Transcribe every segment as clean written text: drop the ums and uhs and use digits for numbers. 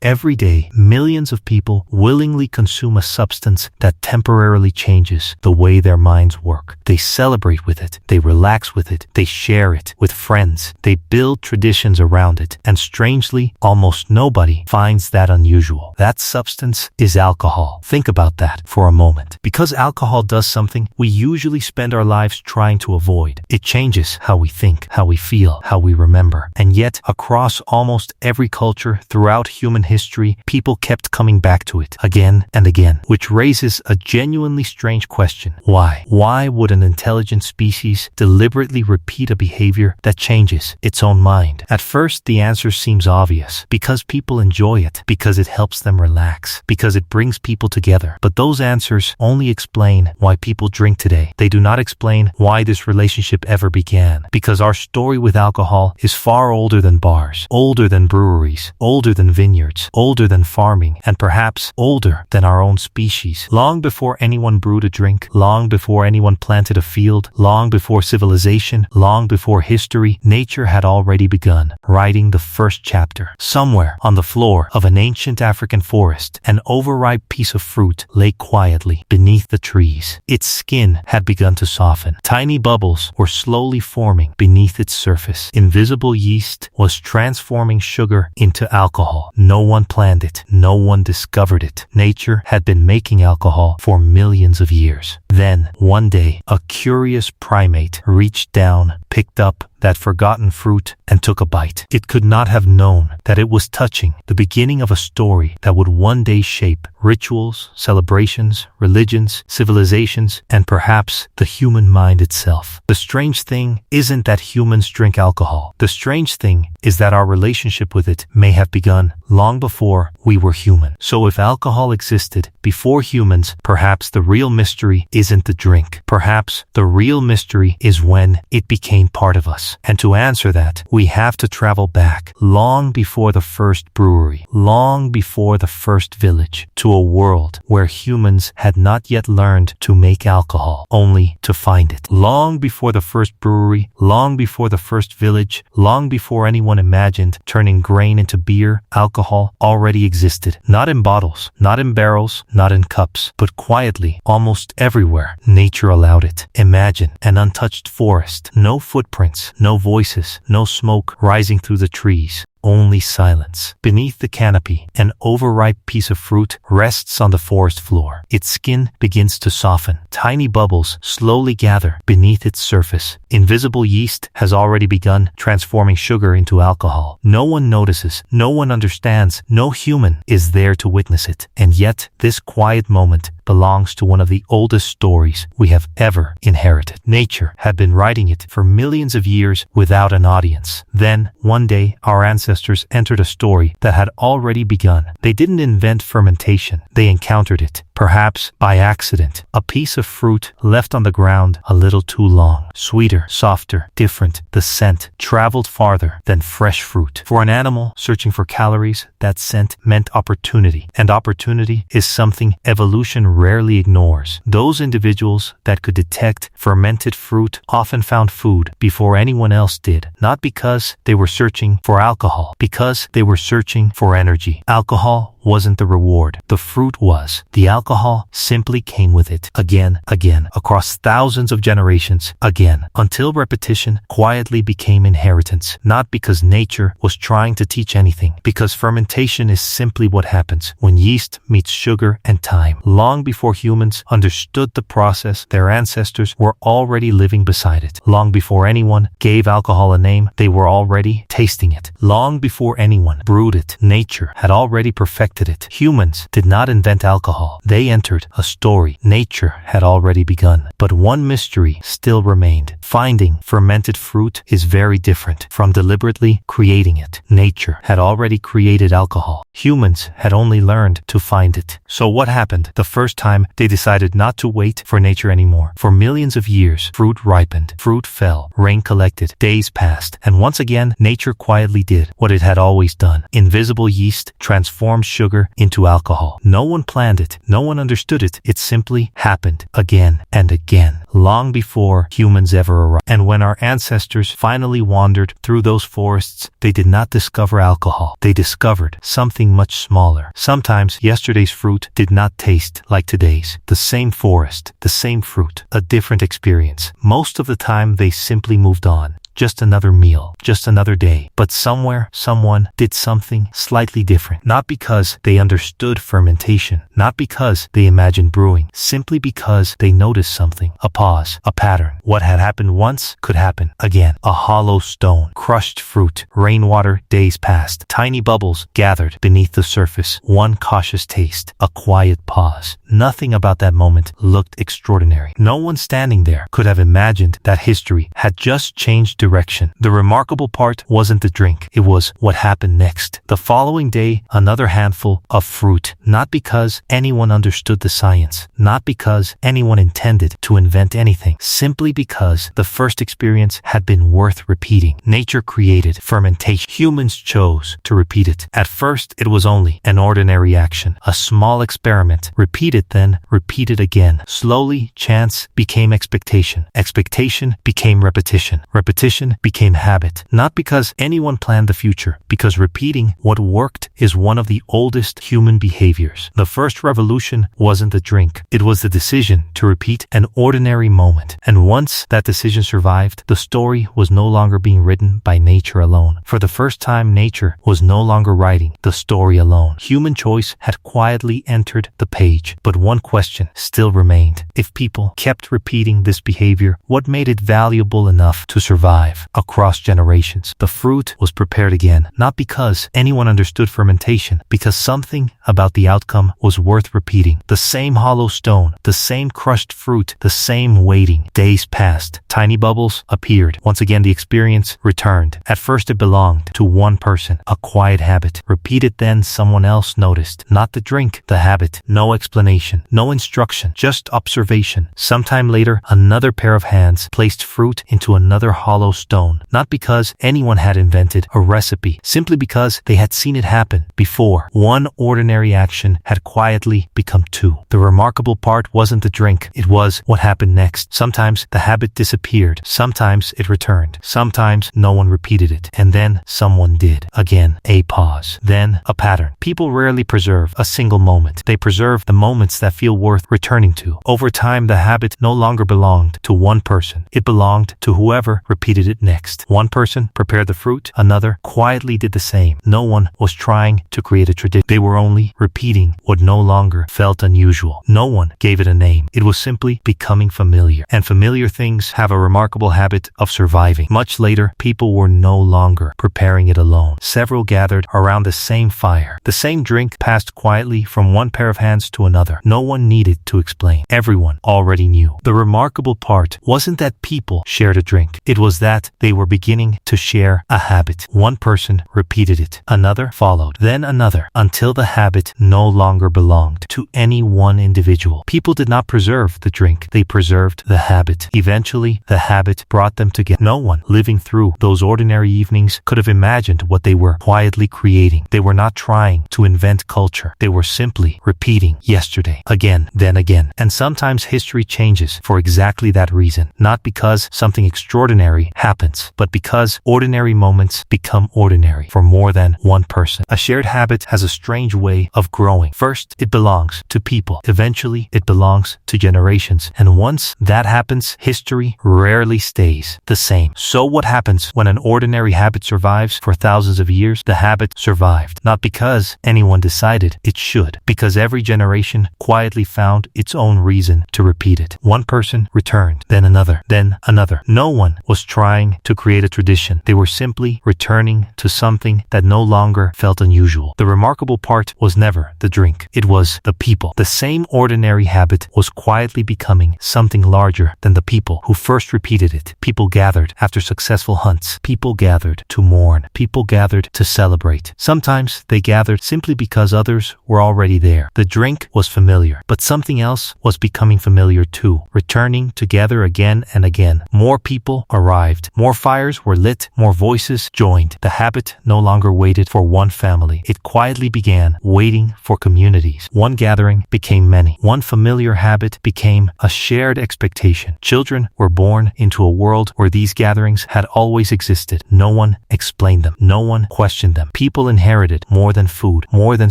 Every day, millions of people willingly consume a substance that temporarily changes the way their minds work. They celebrate with it, they relax with it, they share it with friends, they build traditions around it, and strangely, almost nobody finds that unusual. That substance is alcohol. Think about that for a moment. Because alcohol does something we usually spend our lives trying to avoid. It changes how we think, how we feel, how we remember. And yet, across almost every culture throughout human history, people kept coming back to it again and again, which raises a genuinely strange question. Why? Why would an intelligent species deliberately repeat a behavior that changes its own mind? At first, the answer seems obvious. Because people enjoy it, because it helps them relax, because it brings people together. But those answers only explain why people drink today. They do not explain why this relationship ever began. Because our story with alcohol is far older than bars, older than breweries, older than vineyards, older than farming, and perhaps older than our own species. Long before anyone brewed a drink, long before anyone planted a field, long before civilization, long before history, nature had already begun writing the first chapter. Somewhere on the floor of an ancient African forest, an overripe piece of fruit lay quietly beneath the trees. Its skin had begun to soften. Tiny bubbles were slowly forming beneath its surface. Invisible yeast was transforming sugar into alcohol. No one planned it. No one discovered it. Nature had been making alcohol for millions of years. Then, one day, a curious primate reached down, picked up that forgotten fruit, and took a bite. It could not have known that it was touching the beginning of a story that would one day shape rituals, celebrations, religions, civilizations, and perhaps the human mind itself. The strange thing isn't that humans drink alcohol. The strange thing is that our relationship with it may have begun long before we were human. So if alcohol existed before humans, perhaps the real mystery isn't the drink. Perhaps the real mystery is when it became part of us. And to answer that, we have to travel back long before the first brewery, long before the first village, to a world where humans had not yet learned to make alcohol, only to find it. Long before the first brewery, long before the first village, long before anyone imagined turning grain into beer, alcohol already existed. Not in bottles, not in barrels, not in cups, but quietly, almost everywhere, nature allowed it. Imagine an untouched forest, no footprints, no voices, no smoke rising through the trees. Only silence. Beneath the canopy, an overripe piece of fruit rests on the forest floor. Its skin begins to soften. Tiny bubbles slowly gather beneath its surface. Invisible yeast has already begun transforming sugar into alcohol. No one notices, no one understands, no human is there to witness it. And yet, this quiet moment belongs to one of the oldest stories we have ever inherited. Nature had been writing it for millions of years without an audience. Then, one day, our ancestors entered a story that had already begun. They didn't invent fermentation. They encountered it, perhaps by accident. A piece of fruit left on the ground a little too long. Sweeter, softer, different. The scent traveled farther than fresh fruit. For an animal searching for calories, that scent meant opportunity. And opportunity is something evolution rarely ignores. Those individuals that could detect fermented fruit often found food before anyone else did. Not because they were searching for alcohol, because they were searching for energy. Alcohol wasn't the reward. The fruit was. The alcohol simply came with it. Again, across thousands of generations, again, until repetition quietly became inheritance. Not because nature was trying to teach anything, because fermentation is simply what happens when yeast meets sugar and time. Long before humans understood the process, their ancestors were already living beside it. Long before anyone gave alcohol a name, they were already tasting it. Long before anyone brewed it, nature had already perfected it. Humans did not invent alcohol. They entered a story. Nature had already begun. But one mystery still remained. Finding fermented fruit is very different from deliberately creating it. Nature had already created alcohol. Humans had only learned to find it. So what happened the first time they decided not to wait for nature anymore? For millions of years, fruit ripened, fruit fell, rain collected, days passed, and once again, nature quietly did what it had always done. Invisible yeast transformed sugar sugar into alcohol. No one planned it. No one understood it. It simply happened again and again, long before humans ever arrived. And when our ancestors finally wandered through those forests, they did not discover alcohol. They discovered something much smaller. Sometimes yesterday's fruit did not taste like today's. The same forest, the same fruit, a different experience. Most of the time they simply moved on. Just another meal, just another day. But somewhere, someone did something slightly different. Not because they understood fermentation, not because they imagined brewing, simply because they noticed something. A pause, a pattern. What had happened once could happen again. A hollow stone, crushed fruit, rainwater, days passed. Tiny bubbles gathered beneath the surface. One cautious taste, a quiet pause. Nothing about that moment looked extraordinary. No one standing there could have imagined that history had just changed direction. The remarkable part wasn't the drink. It was what happened next. The following day, another handful of fruit. Not because anyone understood the science. Not because anyone intended to invent anything. Simply because the first experience had been worth repeating. Nature created fermentation. Humans chose to repeat it. At first, it was only an ordinary action. A small experiment. Repeated then, repeated again. Slowly, chance became expectation. Expectation became repetition. Repetition became habit. Not because anyone planned the future, because repeating what worked is one of the oldest human behaviors. The first revolution wasn't the drink. It was the decision to repeat an ordinary moment. And once that decision survived, the story was no longer being written by nature alone. For the first time, nature was no longer writing the story alone. Human choice had quietly entered the page. But one question still remained. If people kept repeating this behavior, what made it valuable enough to survive across generations? The fruit was prepared again, not because anyone understood fermentation, because something about the outcome was worth repeating. The same hollow stone, the same crushed fruit, the same waiting. Days passed. Tiny bubbles appeared. Once again, the experience returned. At first, it belonged to one person, a quiet habit. Repeated then, someone else noticed. Not the drink, the habit. No explanation, no instruction, just observation. Sometime later, another pair of hands placed fruit into another hollow stone, not because anyone had invented a recipe, simply because they had seen it happen before. One ordinary action had quietly become two. The remarkable part wasn't the drink, it was what happened next. Sometimes the habit disappeared, sometimes it returned, sometimes no one repeated it, and then someone did. Again, a pause, then a pattern. People rarely preserve a single moment. They preserve the moments that feel worth returning to. Over time, the habit no longer belonged to one person. It belonged to whoever repeated it next. One person prepared the fruit, another quietly did the same. No one was trying to create a tradition. They were only repeating what no longer felt unusual. No one gave it a name. It was simply becoming familiar. And familiar things have a remarkable habit of surviving. Much later, people were no longer preparing it alone. Several gathered around the same fire. The same drink passed quietly from one pair of hands to another. No one needed to explain. Everyone already knew. The remarkable part wasn't that people shared a drink. It was that they were beginning to share a habit. One person repeated it. Another followed. Then another, until the habit no longer belonged to any one individual. People did not preserve the drink. They preserved the habit. Eventually, the habit brought them together. No one living through those ordinary evenings could have imagined what they were quietly creating. They were not trying to invent culture. They were simply repeating yesterday, again, then again. And sometimes history changes for exactly that reason. Not because something extraordinary happens, but because ordinary moments become ordinary for more than one person. A shared habit has a strange way of growing. First, it belongs to people. Eventually, it belongs to generations. And once that happens, history rarely stays the same. So what happens when an ordinary habit survives for thousands of years? The habit survived, not because anyone decided it should, because every generation quietly found its own reason to repeat it. One person returned, then another, then another. No one was trying to create a tradition. They were simply returning to something that no longer felt unusual. The remarkable part was never the drink. It was the people. The same ordinary habit was quietly becoming something larger than the people who first repeated it. People gathered after successful hunts. People gathered to mourn. People gathered to celebrate. Sometimes they gathered simply because others were already there. The drink was familiar, but something else was becoming familiar too, returning together again and again. More people arrived. arrived. More fires were lit, more voices joined. The habit no longer waited for one family. It quietly began waiting for communities. One gathering became many. One familiar habit became a shared expectation. Children were born into a world where these gatherings had always existed. No one explained them. No one questioned them. People inherited more than food, more than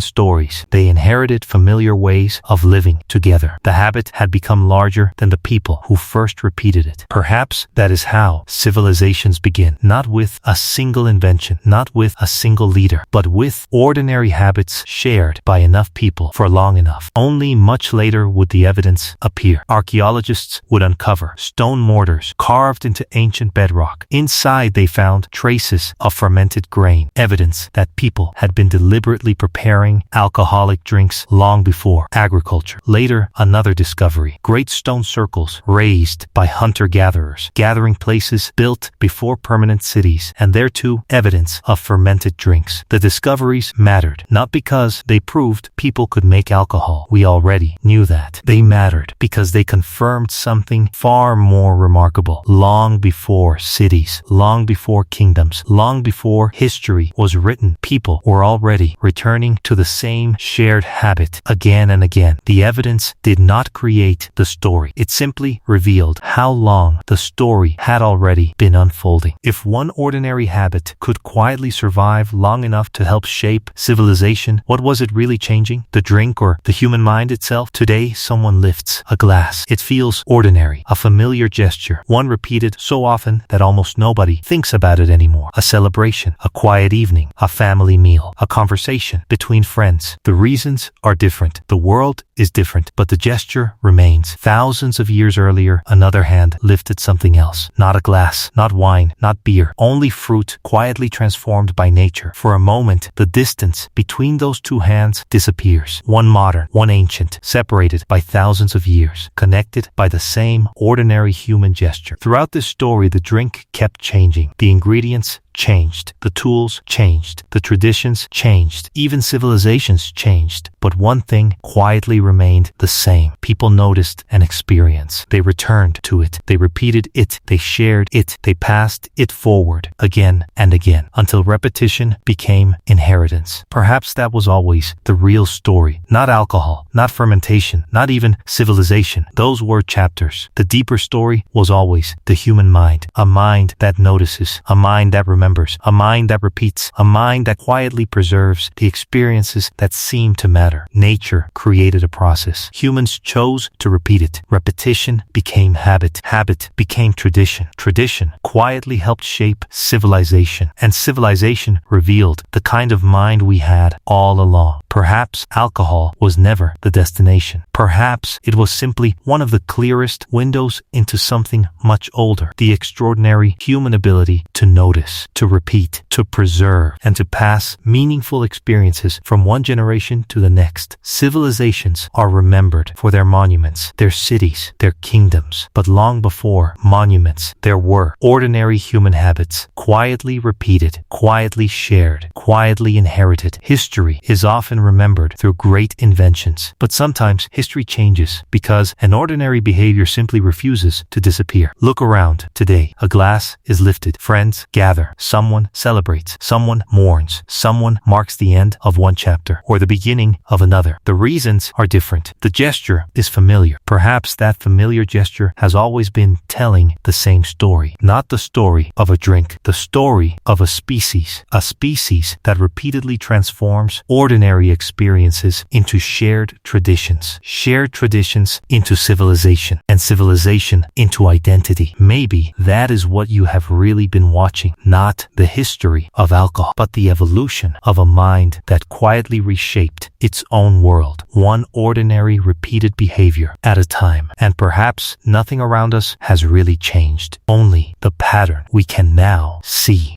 stories. They inherited familiar ways of living together. The habit had become larger than the people who first repeated it. Perhaps that is how civilizations begin. Not with a single invention, not with a single leader, but with ordinary habits shared by enough people for long enough. Only much later would the evidence appear. Archaeologists would uncover stone mortars carved into ancient bedrock. Inside they found traces of fermented grain, evidence that people had been deliberately preparing alcoholic drinks long before agriculture. Later, another discovery: great stone circles raised by hunter-gatherers, gathering places built before permanent cities, and there too evidence of fermented drinks. The discoveries mattered, not because they proved people could make alcohol. We already knew that. They mattered because they confirmed something far more remarkable. Long before cities, long before kingdoms, long before history was written, people were already returning to the same shared habit again and again. The evidence did not create the story. It simply revealed how long the story had already been unfolding. If one ordinary habit could quietly survive long enough to help shape civilization, what was it really changing? The drink or the human mind itself? Today, someone lifts a glass. It feels ordinary, a familiar gesture, one repeated so often that almost nobody thinks about it anymore. A celebration, a quiet evening, a family meal, a conversation between friends. The reasons are different. The world is different, but the gesture remains. Thousands of years earlier, another hand lifted something else. Not a glass, not wine, not beer, only fruit quietly transformed by nature. For a moment, the distance between those two hands disappears. One modern, one ancient, separated by thousands of years, connected by the same ordinary human gesture. Throughout this story, the drink kept changing. The ingredients changed. The tools changed. The traditions changed. Even civilizations changed. But one thing quietly remained the same. People noticed an experience. They returned to it. They repeated it. They shared it. They passed it forward again and again until repetition became inheritance. Perhaps that was always the real story. Not alcohol, not fermentation, not even civilization. Those were chapters. The deeper story was always the human mind. A mind that notices. A mind that remembers. A mind that repeats. A mind that quietly preserves the experiences that seem to matter. Nature created a process. Humans chose to repeat it. Repetition became habit. Habit became tradition. Tradition quietly helped shape civilization. And civilization revealed the kind of mind we had all along. Perhaps alcohol was never the destination. Perhaps it was simply one of the clearest windows into something much older. The extraordinary human ability to notice, to repeat, to preserve, and to pass meaningful experiences from one generation to the next. Civilizations are remembered for their monuments, their cities, their kingdoms. But long before monuments, there were ordinary human habits, quietly repeated, quietly shared, quietly inherited. History is often remembered through great inventions, but sometimes history changes because an ordinary behavior simply refuses to disappear. Look around today. A glass is lifted. Friends gather. Someone celebrates. Someone mourns. Someone marks the end of one chapter or the beginning of another. The reasons are different. The gesture is familiar. Perhaps that familiar gesture has always been telling the same story. Not the story of a drink, the story of a species that repeatedly transforms ordinary experiences into shared traditions into civilization, and civilization into identity. Maybe that is what you have really been watching. Not the history of alcohol, but the evolution of a mind that quietly reshaped its own world, one ordinary repeated behavior at a time. And perhaps nothing around us has really changed, only the pattern we can now see.